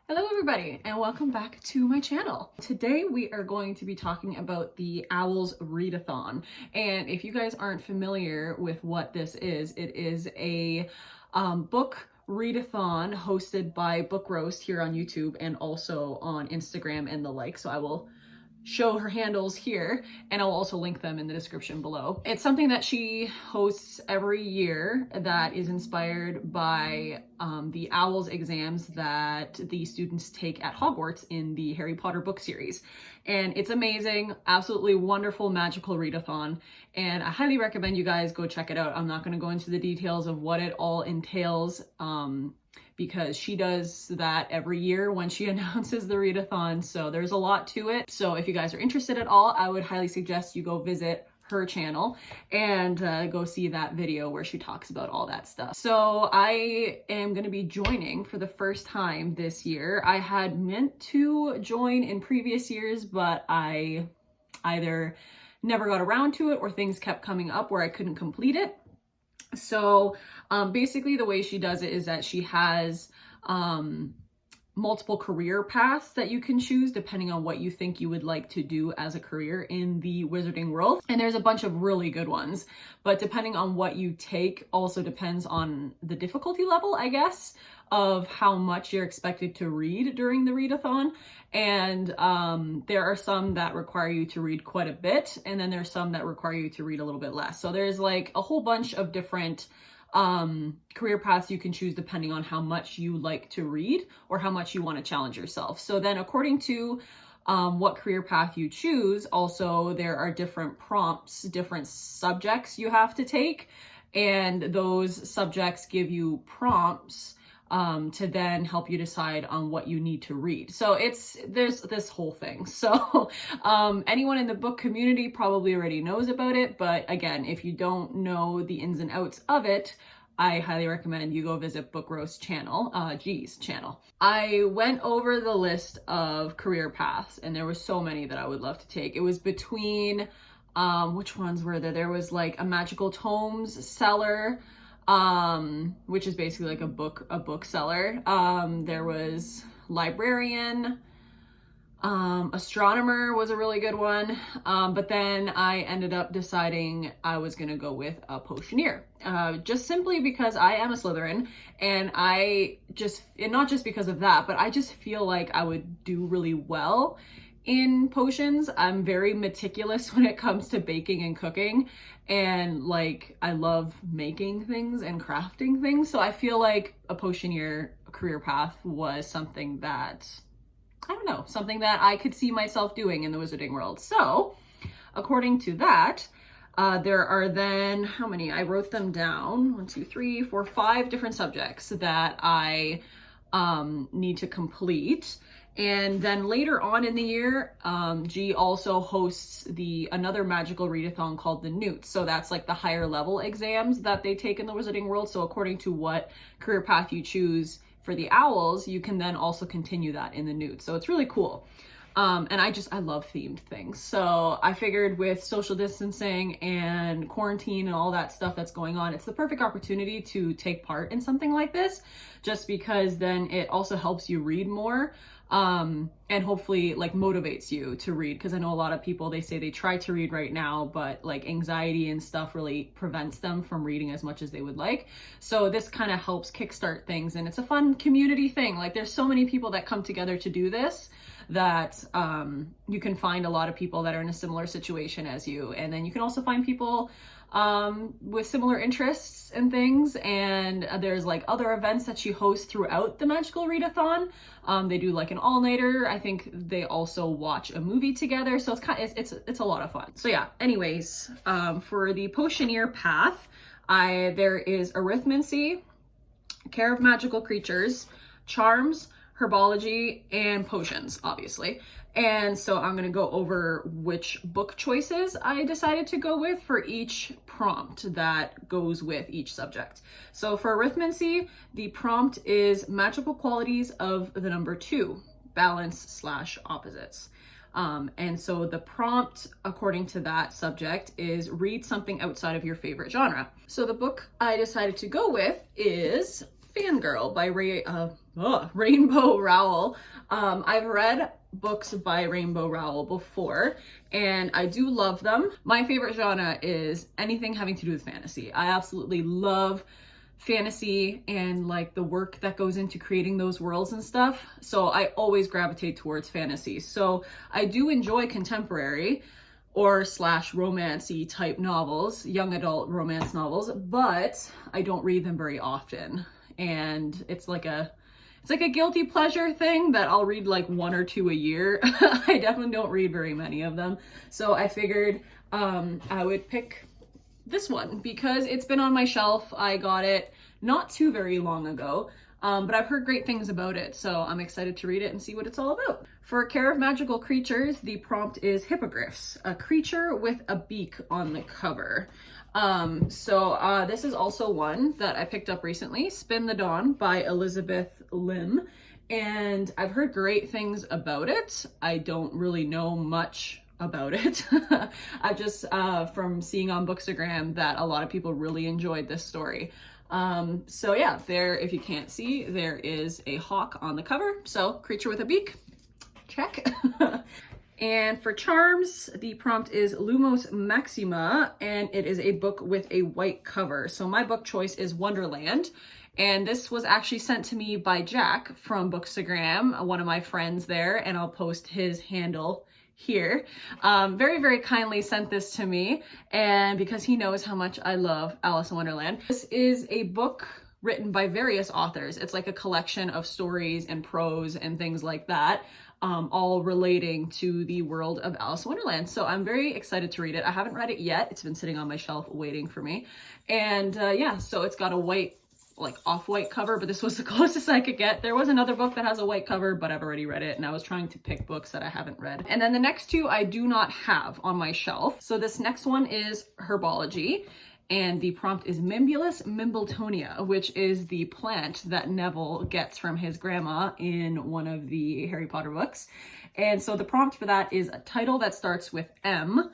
Hello everybody and welcome back to my channel. Today we are going to be talking about the OWLs Readathon, and if you guys aren't familiar with what this is, it is a book readathon hosted by O.W.L.s here on YouTube and also on Instagram and the like, so I will show her handles here and I'll also link them in the description below. It's something that she hosts every year that is inspired by the OWLs exams that the students take at Hogwarts in the Harry Potter book series. And it's amazing, absolutely wonderful magical readathon, and I highly recommend you guys go check it out. I'm not going to go into the details of what it all entails because she does that every year when she announces the readathon, so there's a lot to it. So if you guys are interested at all, I would highly suggest you go visit her channel and go see that video where she talks about all that stuff. So I am going to be joining for the first time this year. I had meant to join in previous years, but I either never got around to it or things kept coming up where I couldn't complete it. So basically the way she does it is that she has multiple career paths that you can choose depending on what you think you would like to do as a career in the wizarding world. And there's a bunch of really good ones, but depending on what you take also depends on the difficulty level, I guess, of how much you're expected to read during the readathon. And there are some that require you to read quite a bit, and then there's some that require you to read a little bit less. So there's like a whole bunch of different career paths you can choose depending on how much you like to read or how much you want to challenge yourself. So then according to what career path you choose, also there are different prompts, different subjects you have to take, and those subjects give prompts to then help you decide on what you need to read. So there's this whole thing. So anyone in the book community probably already knows about it, but again, if you don't know the ins and outs of it, I highly recommend you go visit O.W.L.s channel, G's channel. I went over the list of career paths and there was so many that I would love to take. It was between, which ones were there? There was like a magical tomes seller, which is basically like a bookseller. There was librarian, astronomer was a really good one. But then I ended up deciding I was going to go with a potioneer, just simply because I am a Slytherin, and not just because of that, but I just feel like I would do really well in potions. I'm very meticulous when it comes to baking and cooking, and like I love making things and crafting things, so I feel like a potioneer career path was something that, I don't know, something that I could see myself doing in the wizarding world. So according to that, there are then, how many? I wrote them down. 1, 2, 3, 4, 5 different subjects that I need to complete. And then later on in the year, G also hosts another magical readathon called the Newts. So that's like the higher level exams that they take in the wizarding world. So according to what career path you choose for the OWLs, you can then also continue that in the Newts. So it's really cool. And I love themed things. So I figured with social distancing and quarantine and all that stuff that's going on, it's the perfect opportunity to take part in something like this, just because then it also helps you read more. And hopefully like motivates you to read, because I know a lot of people, they say they try to read right now, but like anxiety and stuff really prevents them from reading as much as they would like. So this kind of helps kickstart things, and it's a fun community thing. Like there's so many people that come together to do this that you can find a lot of people that are in a similar situation as you, and then you can also find people with similar interests and things. And there's like other events that she hosts throughout the magical readathon. They do like an all-nighter. I think they also watch a movie together, so it's a lot of fun. So yeah, anyways, for the potioneer path, there is arithmancy, care of magical creatures, charms, herbology, and potions, obviously. And so I'm going to go over which book choices I decided to go with for each prompt that goes with each subject. So for arithmancy, the prompt is magical qualities of the number 2, balance/opposites. And so the prompt, according to that subject, is read something outside of your favorite genre. So the book I decided to go with is Fangirl by Rainbow Rowell. I've read books by Rainbow Rowell before, and I do love them. My favorite genre is anything having to do with fantasy. I absolutely love fantasy and like the work that goes into creating those worlds and stuff. So I always gravitate towards fantasy. So I do enjoy contemporary or / romancy type novels, young adult romance novels, but I don't read them very often. And it's like a guilty pleasure thing that I'll read like 1 or 2 a year. I definitely don't read very many of them. So I figured I would pick this one because it's been on my shelf. I got it not too very long ago, but I've heard great things about it. So I'm excited to read it and see what it's all about. For Care of Magical Creatures, the prompt is hippogriffs, a creature with a beak on the cover. This is also one that I picked up recently, Spin the Dawn by Elizabeth Lim, and I've heard great things about it. I don't really know much about it. I just, from seeing on Bookstagram that a lot of people really enjoyed this story. So yeah, there, if you can't see, there is a hawk on the cover. So creature with a beak, check. And for charms, the prompt is Lumos Maxima, and it is a book with a white cover. So my book choice is Wonderland, and this was actually sent to me by Jack from Bookstagram, one of my friends there, and I'll post his handle here. Very, very kindly sent this to me, and because he knows how much I love Alice in Wonderland. This is a book written by various authors. It's like a collection of stories and prose and things like that. All relating to the world of Alice in Wonderland. So I'm very excited to read it. I haven't read it yet. It's been sitting on my shelf waiting for me. And yeah, so it's got a white, like off-white cover, but this was the closest I could get. There was another book that has a white cover, but I've already read it, and I was trying to pick books that I haven't read. And then the next two I do not have on my shelf. So this next one is Herbology, and the prompt is Mimbulus Mimbletonia, which is the plant that Neville gets from his grandma in one of the Harry Potter books. And so the prompt for that is a title that starts with M.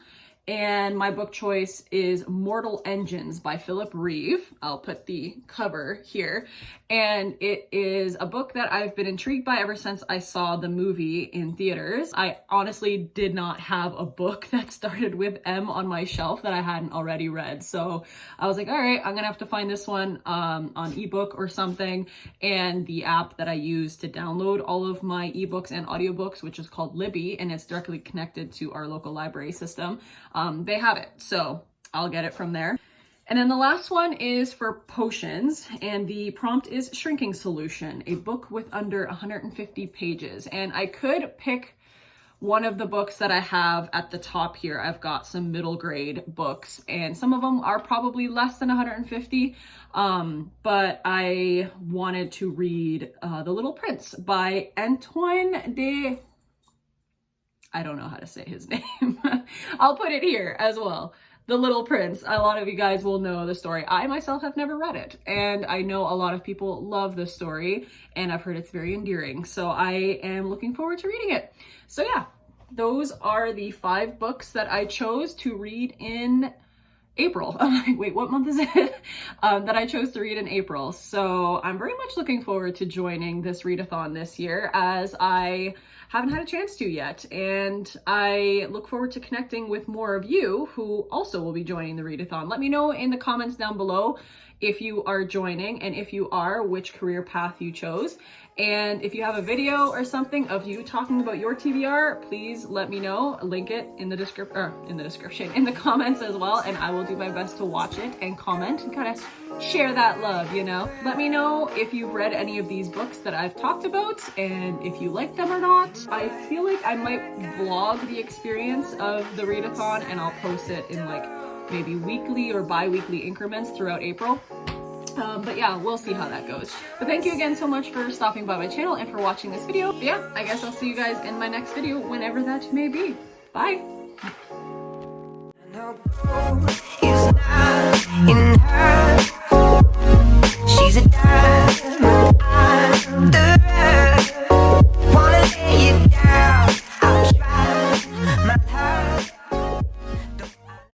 And my book choice is Mortal Engines by Philip Reeve. I'll put the cover here. And it is a book that I've been intrigued by ever since I saw the movie in theaters. I honestly did not have a book that started with M on my shelf that I hadn't already read. So I was like, all right, I'm gonna have to find this one on ebook or something. And the app that I use to download all of my ebooks and audiobooks, which is called Libby, and it's directly connected to our local library system. They have it, so I'll get it from there. And then the last one is for potions, and the prompt is Shrinking Solution, a book with under 150 pages. And I could pick one of the books that I have at the top here. I've got some middle grade books, and some of them are probably less than 150, but I wanted to read The Little Prince by Antoine de... I don't know how to say his name. I'll put it here as well. The Little Prince. A lot of you guys will know the story. I myself have never read it, and I know a lot of people love the story, and I've heard it's very endearing. So I am looking forward to reading it. So yeah, those are the 5 books that I chose to read in April. Wait, what month is it? That I chose to read in April. So I'm very much looking forward to joining this readathon this year, as I haven't had a chance to yet. And I look forward to connecting with more of you who also will be joining the readathon. Let me know in the comments down below if you are joining, and if you are, which career path you chose. And if you have a video or something of you talking about your TBR, please let me know. Link it in the description, in the comments as well, and I will do my best to watch it and comment and kind of share that love, you know? Let me know if you've read any of these books that I've talked about and if you like them or not. I feel like I might vlog the experience of the readathon, and I'll post it in like maybe weekly or bi-weekly increments throughout April. But yeah, we'll see how that goes. But thank you again so much for stopping by my channel and for watching this video. But yeah, I guess I'll see you guys in my next video, whenever that may be. Bye!